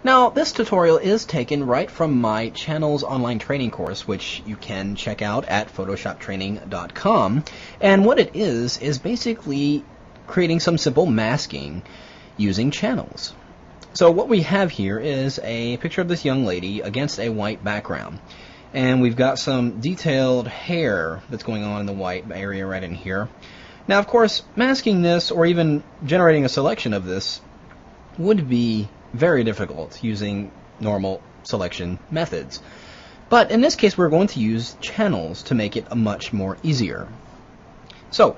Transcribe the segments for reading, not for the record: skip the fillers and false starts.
Now, this tutorial is taken right from my channel's online training course, which you can check out at photoshoptraining.com. And what it is basically creating some simple masking using channels. So what we have here is a picture of this young lady against a white background. And we've got some detailed hair that's going on in the white area right in here. Now, of course, masking this or even generating a selection of this would be very difficult using normal selection methods. But in this case, we're going to use channels to make it much more easier. So,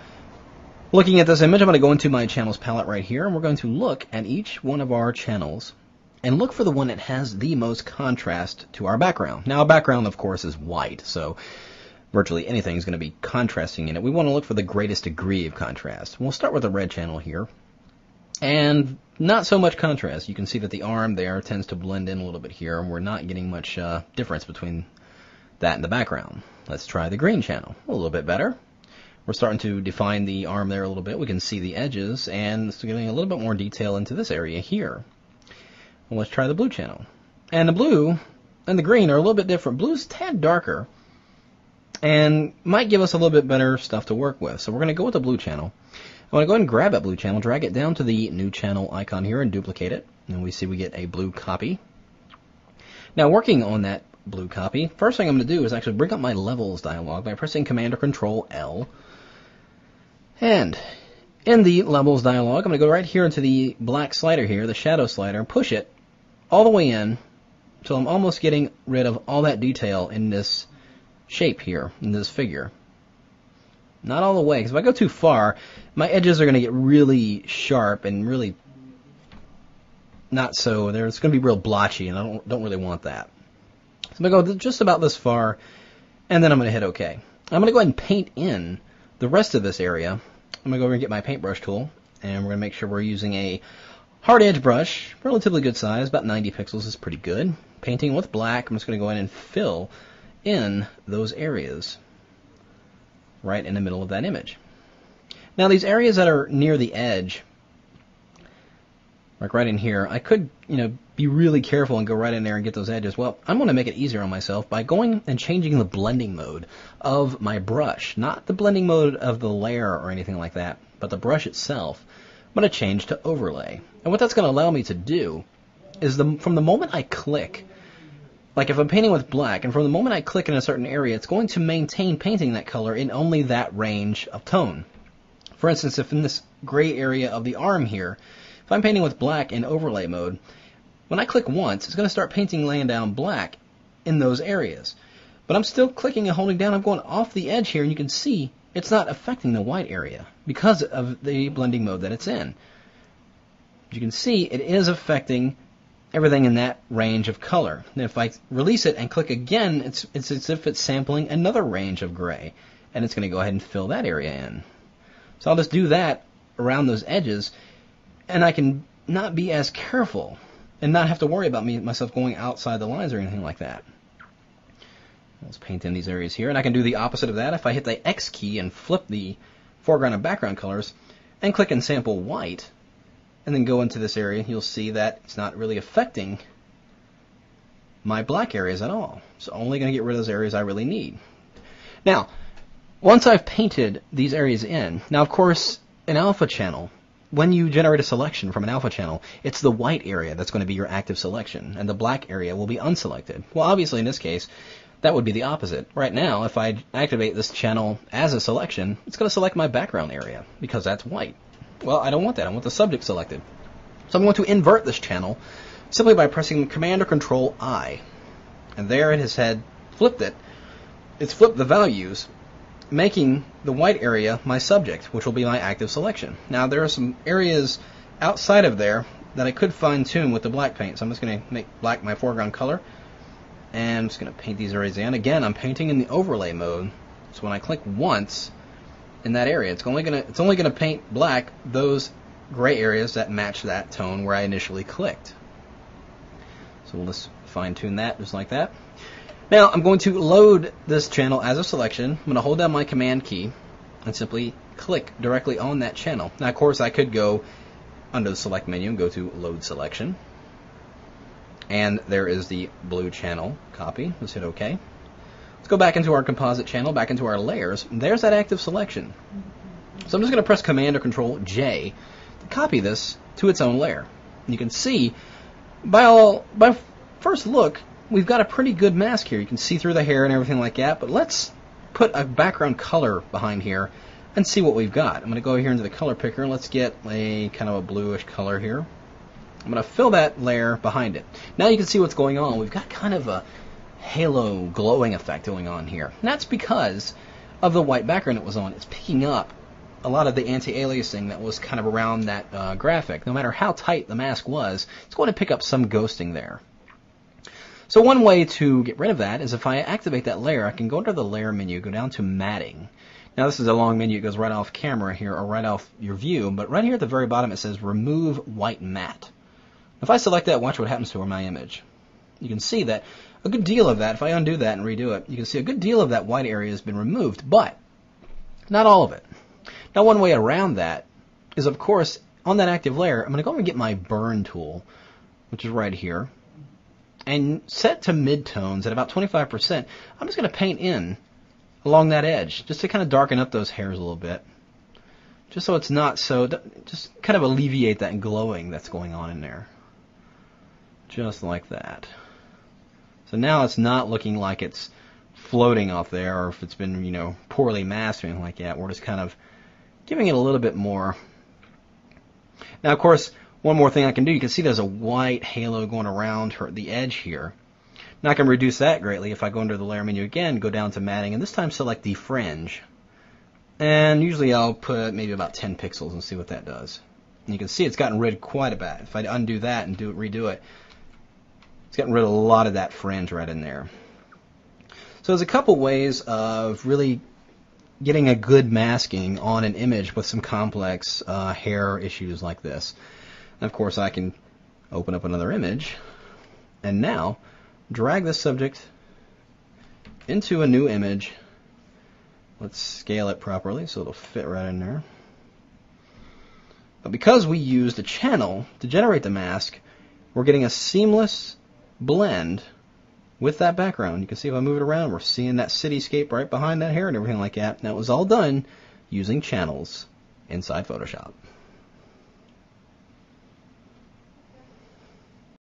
looking at this image, I'm going to go into my channels palette right here, and we're going to look at each one of our channels and look for the one that has the most contrast to our background. Now, our background, of course, is white, so virtually anything is going to be contrasting in it. We want to look for the greatest degree of contrast. We'll start with the red channel here. And not so much contrast. You can see that the arm there tends to blend in a little bit here, and we're not getting much difference between that and the background. Let's try the green channel. A little bit better. We're starting to define the arm there a little bit. We can see the edges, and it's getting a little bit more detail into this area here. Well, let's try the blue channel. And the blue and the green are a little bit different. Blue's a tad darker and might give us a little bit better stuff to work with. So we're going to go with the blue channel. I want to go ahead and grab that blue channel, drag it down to the new channel icon here and duplicate it. And we see we get a blue copy. Now, working on that blue copy, first thing I'm going to do is actually bring up my levels dialog by pressing Command or Control L. And in the levels dialog, I'm going to go right here into the black slider here, the shadow slider, and push it all the way in until I'm almost getting rid of all that detail in this shape here, in this figure. Not all the way, because if I go too far, my edges are going to get really sharp and really not so. It's going to be real blotchy, and I don't really want that. So I'm going to go just about this far, and then I'm going to hit OK. I'm going to go ahead and paint in the rest of this area. I'm going to go over and get my paintbrush tool, and we're going to make sure we're using a hard edge brush, relatively good size, about 90 pixels is pretty good. Painting with black, I'm just going to go in and fill in those areas right in the middle of that image. Now, these areas that are near the edge, like right in here, I could, be really careful and go right in there and get those edges. Well, I'm going to make it easier on myself by going and changing the blending mode of my brush. Not the blending mode of the layer or anything like that, but the brush itself. I'm going to change to overlay. And what that's going to allow me to do is from the moment I click, like if I'm painting with black, and from the moment I click in a certain area, it's going to maintain painting that color in only that range of tone. For instance, if in this gray area of the arm here, if I'm painting with black in overlay mode, when I click once, it's going to start painting laying down black in those areas. But I'm still clicking and holding down. I'm going off the edge here, and you can see it's not affecting the white area because of the blending mode that it's in. As you can see, it is affecting everything in that range of color. And if I release it and click again, it's as if it's sampling another range of gray, and it's going to go ahead and fill that area in. So I'll just do that around those edges, and I can not be as careful and not have to worry about myself going outside the lines or anything like that. Let's paint in these areas here, and I can do the opposite of that. If I hit the X key and flip the foreground and background colors and click and sample white, and then go into this area, you'll see that it's not really affecting my black areas at all. It's only going to get rid of those areas I really need. Now, once I've painted these areas in, now of course, an alpha channel, when you generate a selection from an alpha channel, it's the white area that's going to be your active selection, and the black area will be unselected. Well, obviously in this case, that would be the opposite. Right now, if I activate this channel as a selection, it's going to select my background area, because that's white. Well, I don't want that. I want the subject selected. So I'm going to invert this channel simply by pressing Command or Control I. And there it has flipped it. It's flipped the values, making the white area my subject, which will be my active selection. Now, there are some areas outside of there that I could fine-tune with the black paint. So I'm just going to make black my foreground color. And I'm just going to paint these areas in. Again, I'm painting in the overlay mode. So when I click once in that area, it's only going to paint black those gray areas that match that tone where I initially clicked. So we'll just fine-tune that just like that. Now I'm going to load this channel as a selection. I'm going to hold down my Command key and simply click directly on that channel. Now, of course, I could go under the Select menu and go to Load Selection. And there is the blue channel copy. Let's hit OK. Let's go back into our composite channel, back into our layers. There's that active selection. So I'm just going to press Command or Control J to copy this to its own layer. And you can see, by first look, we've got a pretty good mask here. You can see through the hair and everything like that. But let's put a background color behind here and see what we've got. I'm going to go here into the color picker and let's get a kind of a bluish color here. I'm going to fill that layer behind it. Now you can see what's going on. We've got kind of a halo glowing effect going on here. And that's because of the white background it was on. It's picking up a lot of the anti-aliasing that was kind of around that graphic. No matter how tight the mask was, it's going to pick up some ghosting there. So one way to get rid of that is if I activate that layer, I can go under the layer menu, go down to matting. Now this is a long menu. It goes right off camera here or right off your view, but right here at the very bottom it says remove white matte. If I select that, watch what happens to my image. You can see that a good deal of that, if I undo that and redo it, you can see a good deal of that white area has been removed, but not all of it. Now one way around that is, of course, on that active layer, I'm going to go and get my burn tool, which is right here, and set to midtones at about 25%. I'm just going to paint in along that edge, just to kind of darken up those hairs a little bit, just so it's not so, just kind of alleviate that glowing that's going on in there. Just like that. So now it's not looking like it's floating off there, or if it's been, you know, poorly masked or anything like that. We're just kind of giving it a little bit more. Now, of course, one more thing I can do, you can see there's a white halo going around the edge here. Now I can reduce that greatly if I go under the layer menu again, go down to matting, and this time select the fringe. And usually I'll put maybe about 10 pixels and see what that does. And you can see it's gotten rid quite a bit. If I undo that and redo it, it's gotten rid of a lot of that fringe right in there. So there's a couple ways of really getting a good masking on an image with some complex hair issues like this. And of course I can open up another image and now drag this subject into a new image. Let's scale it properly so it'll fit right in there. But because we used a channel to generate the mask, we're getting a seamless blend with that background. You can see if I move it around, we're seeing that cityscape right behind that hair and everything like that. And that was all done using channels inside Photoshop.